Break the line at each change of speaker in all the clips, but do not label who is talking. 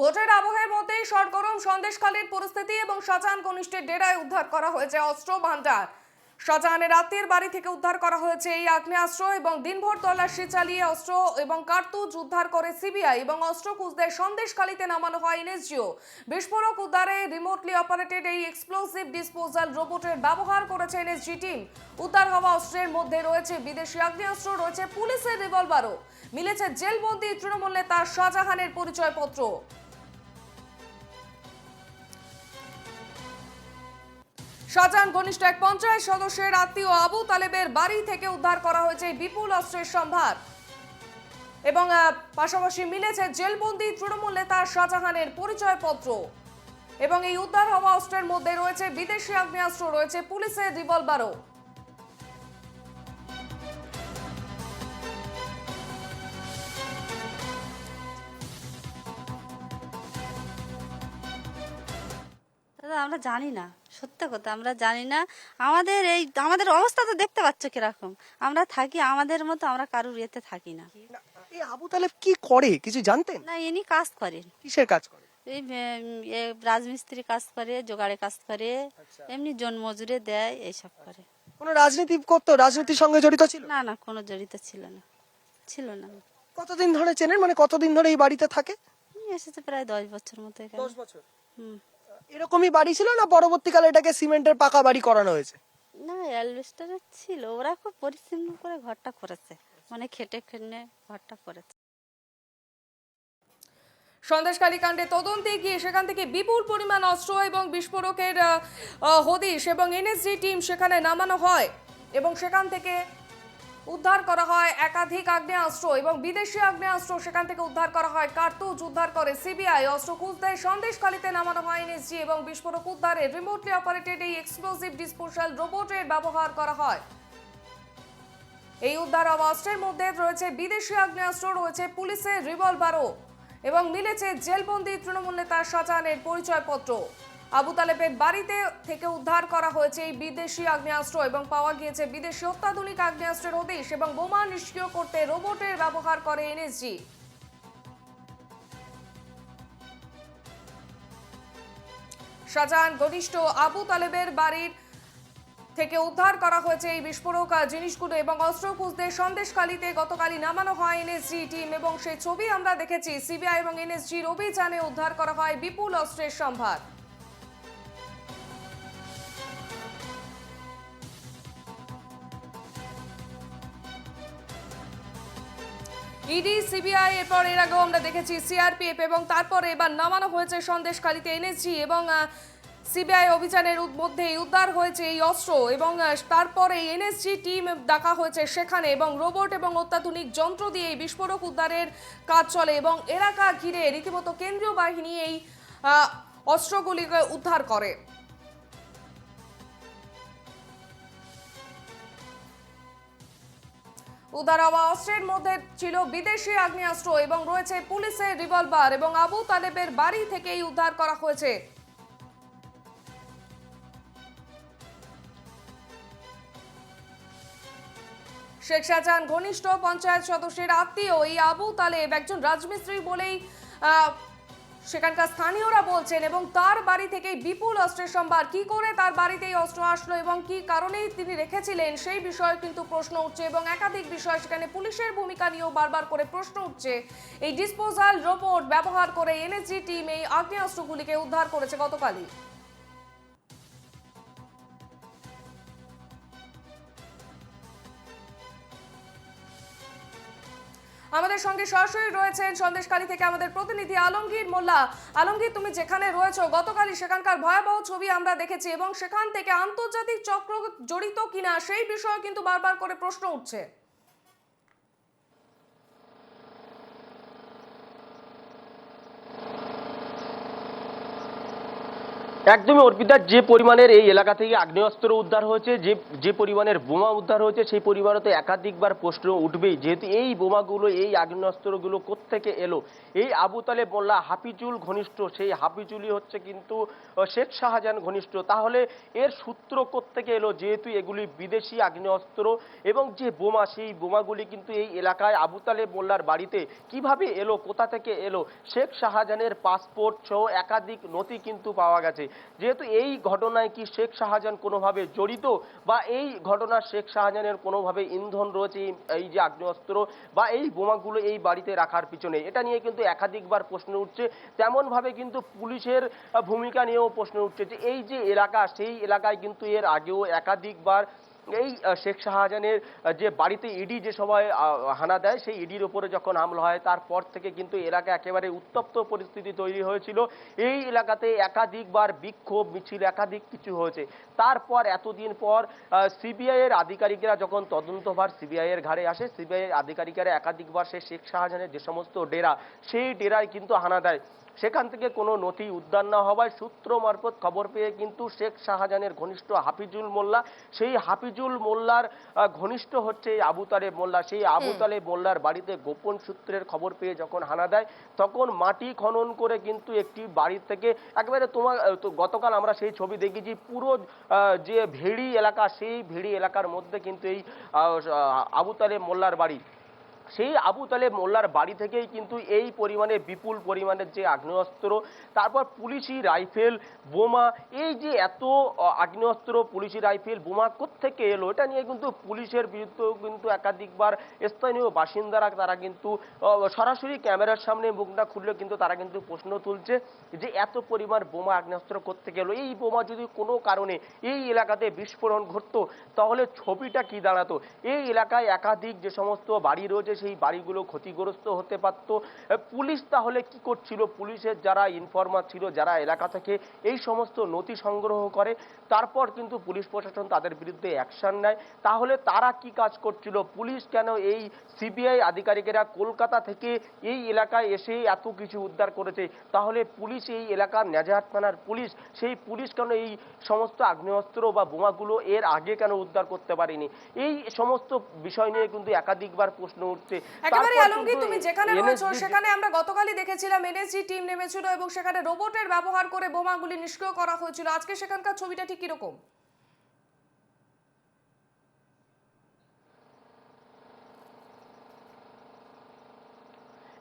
ভোটের আবহের মধ্যেই সরগরম সন্দেশখালীর পরিস্থিতি এবং শাহজাহান কনিষ্ঠের ডেরায় উদ্ধার করা হয়েছে অস্ত্র ভান্ডার। শাহজাহানের আত্মীয়ের বাড়ি থেকে উদ্ধার করা হয়েছে এই আগ্নেয়াস্ত্র এবং দিনভর তল্লাশি চালিয়ে অস্ত্র এবং কার্তুজ উদ্ধার করে সিবিআই এবং অস্ত্র খুঁজতে সন্দেশখালীতে নামানো হয় এনএসজিও। বিস্ফোরক উদ্ধারে রিমোটলি অপারেটেড এই এক্সপ্লোসিভ ডিসপোজাল রোবটের ব্যবহার করেছে এনএসজি টিম। উদ্ধার হওয়া অস্ত্রের মধ্যে রয়েছে বিদেশি আগ্নেয়াস্ত্র, রয়েছে পুলিশের রিভলভারও, মিলেছে জেলবন্দি তৃণমূল নেতা শাহজাহানের পরিচয়পত্র। শাহজাহান ঘনিষ্ঠ এক পঞ্চায়েত সদস্যের আত্মীয় আবু তালেবের বাড়ি থেকে উদ্ধার করা হয়েছে বিপুল অস্ত্রের সম্ভার এবং পাশাপাশি মিলেছে জেলবন্দি তৃণমূল নেতা শাহজাহানের পরিচয়পত্র। এবং এই উদ্ধার হওয়া অস্ত্রের মধ্যে রয়েছে বিদেশি আগ্নেয়াস্ত্র, রয়েছে পুলিশের রিভলভারও।
আমরা জানি না, সত্যি কথা আমরা জানি না। আমাদের অবস্থা তো দেখতে পাচ্ছ কিরকম, আমরা থাকি আমাদের মতো, আমরা কারুর ইয়েতে থাকি না।
এই আবু তালেব কি করে কিছু জানতেন?
না, ইনি কাজ করেন,
কিসের কাজ করে?
এই রাজমিস্ত্রি কাজ করে, জোগাড়ে কাজ করে, এমনি জন মজুরে দেয়, এইসব করে।
কোনো রাজনীতি করতো? রাজনীতির সঙ্গে জড়িত ছিল?
না না, কোনো জড়িত ছিল না।
কতদিন ধরে চেনেন, মানে কতদিন ধরে এই বাড়িতে থাকে?
এসেছে প্রায় 10 বছর মতো এখানে।
10 বছর।
হুম।
এরকমই বাড়ি ছিল না পরবর্তীকালে এটাকে সিমেন্টের পাকা বাড়ি করানো হয়েছে?
না, অ্যালবেস্টারের ছিল। ওরা খুব পরিশ্রম করে ঘরটা করেছে, মানে খেটে খেটে ঘরটা করেছে।
সন্দেশখালী কাণ্ডে তদন্তে গিয়ে সেখান থেকে বিপুল পরিমাণ অস্ত্র এবং বিস্ফোরকের হদিশ এবং এনএসজি টিম সেখানে নামানো হয় এবং সেখান থেকে উদ্ধার করা হয় একাধিক আগ্নেয়াস্ত্র এবং বিদেশি আগ্নেয়াস্ত্র। সেখান থেকে উদ্ধার করা হয় কার্তুজ, উদ্ধার করে সিবিআই। অস্ত্র খুঁজতে সন্দেশখালীতে নামানো হয় এনএসজি এবং বিস্ফোরক উদ্ধারে রিমোটলি অপারেটেড এই এক্সপ্লোসিভ ডিসপোজাল রোবটের ব্যবহার করা হয়। এই উদ্ধার হওয়া অস্ত্রের মধ্যে রয়েছে বিদেশি আগ্নেয়াস্ত্র, রয়েছে পুলিশের রিভলভারও এবং মিলেছে জেলবন্দি তৃণমূল নেতা শাহজাহানের পরিচয়পত্র। আবু তালেবের বাড়িতে থেকে উদ্ধার করা হয়েছে এই বিদেশি আগ্নেয়াস্ত্র এবং পাওয়া গিয়েছে বিদেশি অত্যাধুনিক আগ্নেয়াস্ত্রের হদিশ এবং বোমা নিষ্ক্রিয় করতে রোবটের ব্যবহার করে এনএসজি। শাহজাহান ঘনিষ্ঠ আবু তালেবের বাড়ির থেকে উদ্ধার করা হয়েছে এই বিস্ফোরক জিনিসগুলো এবং অস্ত্র খুঁজতে সন্দেশখালীতে গতকালই নামানো হয় এনএসজি টিম এবং সেই ছবি আমরা দেখেছি। সিবিআই এবং এনএসজির অভিযানে উদ্ধার করা হয় বিপুল অস্ত্রের সম্ভার। ইডি, সিবিআই, এরপর এর আগেও আমরা দেখেছি সিআরপিএফ এবং তারপরে এবার নামানো হয়েছে সন্দেশখালীতে এনএসজি এবং সিবিআই অভিযানের মধ্যেই উদ্ধার হয়েছে এই অস্ত্র এবং তারপরে এনএসজি টিম ডাকা হয়েছে সেখানে এবং রোবট এবং অত্যাধুনিক যন্ত্র দিয়ে এই বিস্ফোরক উদ্ধারের কাজ চলে এবং এলাকা ঘিরে রীতিমতো কেন্দ্রীয় বাহিনী এই অস্ত্রগুলিকে উদ্ধার করে। উদ্ধার হওয়া অস্ত্রের মধ্যে ছিল বিদেশি আগ্নেয়াস্ত্র এবং রয়েছে পুলিশের রিভলভার এবং আবু তালেবের বাড়ি থেকেই উদ্ধার করা হয়েছে। শেখ শাহজাহান ঘনিষ্ঠ পঞ্চায়েত সদস্যের আত্মীয় এই আবু তালেব একজন রাজমিস্ত্রি বলেই সেখানকার স্থানীয়রা বলছেন এবং তার বাড়ি থেকে বিপুল অস্ত্রের সম্ভার। কি করে তার বাড়িতে এই অস্ত্র আসলো এবং কি কারণেই তিনি রেখেছিলেন সেই বিষয়ে কিন্তু প্রশ্ন উঠছে এবং একাধিক বিষয় সেখানে পুলিশের ভূমিকা নিয়েও বারবার করে প্রশ্ন উঠছে। এই ডিসপোজাল রোবট ব্যবহার করে এনএসজি টিম এই আগ্নেয়াস্ত্রগুলিকে উদ্ধার করেছে গতকালই। আমাদের সঙ্গে সরাসরি রয়েছেন সন্দেশখালী থেকে আমাদের প্রতিনিধি আলমগীর মোল্লা। আলমগীর, তুমি যেখানে রয়েছো, গতকালই সেখানকার ভয়াবহ ছবি আমরা দেখেছি এবং সেখান থেকে আন্তর্জাতিক চক্র জড়িত কিনা সেই বিষয়ে কিন্তু বারবার করে প্রশ্ন উঠছে।
একদমই অর্পিতা, যে পরিমাণের এই এলাকা থেকে আগ্নেয়াস্ত্র উদ্ধার হয়েছে, যে পরিমাণের বোমা উদ্ধার হয়েছে, সেই পরিমাণে তো একাধিকবার প্রশ্ন উঠবেই, যেহেতু এই বোমাগুলো, এই আগ্নেয়াস্ত্রগুলো কোত্থেকে এলো। এই আবু তালেব মোল্লা হাফিজুল ঘনিষ্ঠ, সেই হাফিজুলই হচ্ছে কিন্তু শেখ শাহজাহান ঘনিষ্ঠ। তাহলে এর সূত্র কোত্থেকে এলো, যেহেতু এগুলি বিদেশি আগ্নেয়াস্ত্র এবং যে বোমা, সেই বোমাগুলি কিন্তু এই এলাকায় আবু তালেব মোল্লার বাড়িতে কিভাবে এলো, কোথা থেকে এলো, শেখ শাহজাহানের পাসপোর্ট সহ একাধিক নথি কিন্তু পাওয়া গেছে। যেহেতু এই ঘটনায় কি শেখ শাহজাহান কোনোভাবে জড়িত, বা এই ঘটনা শেখ শাহজাহানের কোনোভাবে ইন্ধন রয়েছে এই যে আগ্নেয়াস্ত্র বা এই বোমাগুলো এই বাড়িতে রাখার পিছনে, এটা নিয়ে কিন্তু একাধিকবার প্রশ্ন উঠছে। তেমন ভাবে কিন্তু পুলিশের ভূমিকা নিয়েও প্রশ্ন উঠছে, যে এই যে এলাকা, সেই এলাকায় কিন্তু এর আগেও একাধিকবার এই শেখ শাহজাহানের যে বাড়িতে ইডি যে সময় হানা দেয়, সেই ইডির উপরে যখন হামলা হয়, তারপর থেকে কিন্তু এলাকা একেবারে উত্তপ্ত পরিস্থিতি তৈরি হয়েছিল। এই এলাকাতে একাধিকবার বিক্ষোভ মিছিল, একাধিক কিছু হয়েছে। তারপর এতদিন পর সিবিআই এর আধিকারিকরা যখন তদন্তভার সিবিআই এর ঘাড়ে আসে, সিবিআই এর আধিকারিকরা একাধিকবার সেই শেখ শাহজাহানের যে সমস্ত ডেরা, সেই ডেরায় কিন্তু হানা দেয়। সেখান থেকে কোনো নথি উদ্ধার না হওয়ায় সূত্র মারফত খবর পেয়ে কিন্তু শেখ শাহজাহানের ঘনিষ্ঠ হাফিজুল মোল্লা, সেই হাফিজুল মোল্লার ঘনিষ্ঠ হচ্ছে এই আবু তালেব মোল্লা, সেই আবু তালেব মোল্লার বাড়িতে গোপন সূত্রের খবর পেয়ে যখন হানা দেয়, তখন মাটি খনন করে কিন্তু একটি বাড়ি থেকে একেবারে গতকাল আমরা সেই ছবি দেখেছি, পুরো যে ভেড়ি এলাকা, সেই ভেড়ি এলাকার মধ্যে কিন্তু এই আবু তালেব মোল্লার বাড়ি। সেই আবু তালেব মোল্লার বাড়ি থেকেই কিন্তু এই পরিমাণে বিপুল পরিমাণের যে আগ্নেয়াস্ত্র, তারপর পুলিশি রাইফেল, বোমা, এই যে এত আগ্নেয়াস্ত্র, পুলিশি রাইফেল, বোমা কোত্থেকে এলো, এটা নিয়ে কিন্তু পুলিশের বিরুদ্ধেও কিন্তু একাধিকবার স্থানীয় বাসিন্দারা, তারা কিন্তু সরাসরি ক্যামেরার সামনে মুখ না খুললে কিন্তু তারা কিন্তু প্রশ্ন তুলছে, যে এত পরিমাণ বোমা আগ্নেয়াস্ত্র কোত্থেকে এলো। এই বোমা যদি কোনো কারণে এই এলাকাতে বিস্ফোরণ ঘটতো, তাহলে ছবিটা কি দাঁড়াতো। এই এলাকায় একাধিক যে সমস্ত বাড়ি রয়েছে, সেই বাড়িগুলো ক্ষতিগ্রস্ত হতে পারত। পুলিশ তাহলে কি করছিল, পুলিশের যারা ইনফরমার ছিল, যারা এলাকা থেকে এই সমস্ত নথি সংগ্রহ করে, তারপর কিন্তু পুলিশ প্রশাসন তাদের বিরুদ্ধে অ্যাকশন নেয়, তাহলে তারা কি কাজ করছিল, পুলিশ কেন, এই সিবিআই আধিকারিকেরা কলকাতা থেকে এই এলাকায় এসে এত কিছু উদ্ধার করেছে, তাহলে পুলিশ, এই এলাকার নেজাহাট থানার পুলিশ, সেই পুলিশ কেন এই সমস্ত আগ্নেয়াস্ত্র বা বোমাগুলো এর আগে কেন উদ্ধার করতে পারেনি। এই সমস্ত বিষয় নিয়ে কিন্তু একাধিকবার প্রশ্ন উঠছে।
একেবারে আলমগীর, তুমি যেখানে রয়েছো সেখানে আমরা গতকালই দেখেছিলাম এনএসজি টিম নেমেছিল এবং সেখানে রোবটের ব্যবহার করে বোমাগুলি নিষ্ক্রিয় করা হয়েছিল। আজকে সেখানকার ছবিটা ঠিক কিরকম?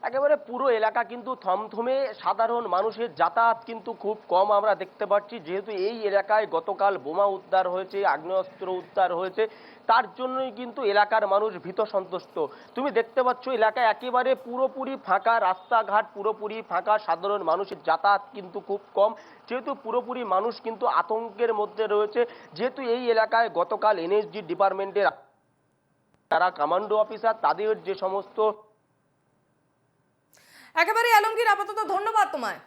একেবারে পুরো এলাকা কিন্তু থমথমে, সাধারণ মানুষের যাতায়াত কিন্তু খুব কম আমরা দেখতে পাচ্ছি, যেহেতু এই এলাকায় গতকাল বোমা উদ্ধার হয়েছে, আগ্নেয়াস্ত্র উদ্ধার হয়েছে, তার জন্যই কিন্তু এলাকার মানুষ ভীত সন্তুষ্ট। তুমি দেখতে পাচ্ছ এলাকায় একেবারে পুরোপুরি ফাঁকা, রাস্তাঘাট পুরোপুরি ফাঁকা, সাধারণ মানুষের যাতায়াত কিন্তু খুব কম, যেহেতু পুরোপুরি মানুষ কিন্তু আতঙ্কের মধ্যে রয়েছে। যেহেতু এই এলাকায় গতকাল এনএসজি ডিপার্টমেন্টের যারা কমান্ডো অফিসার, তাদের যে সমস্ত
একেবারে আলমগীর, আপাতত ধন্যবাদ তোমায়।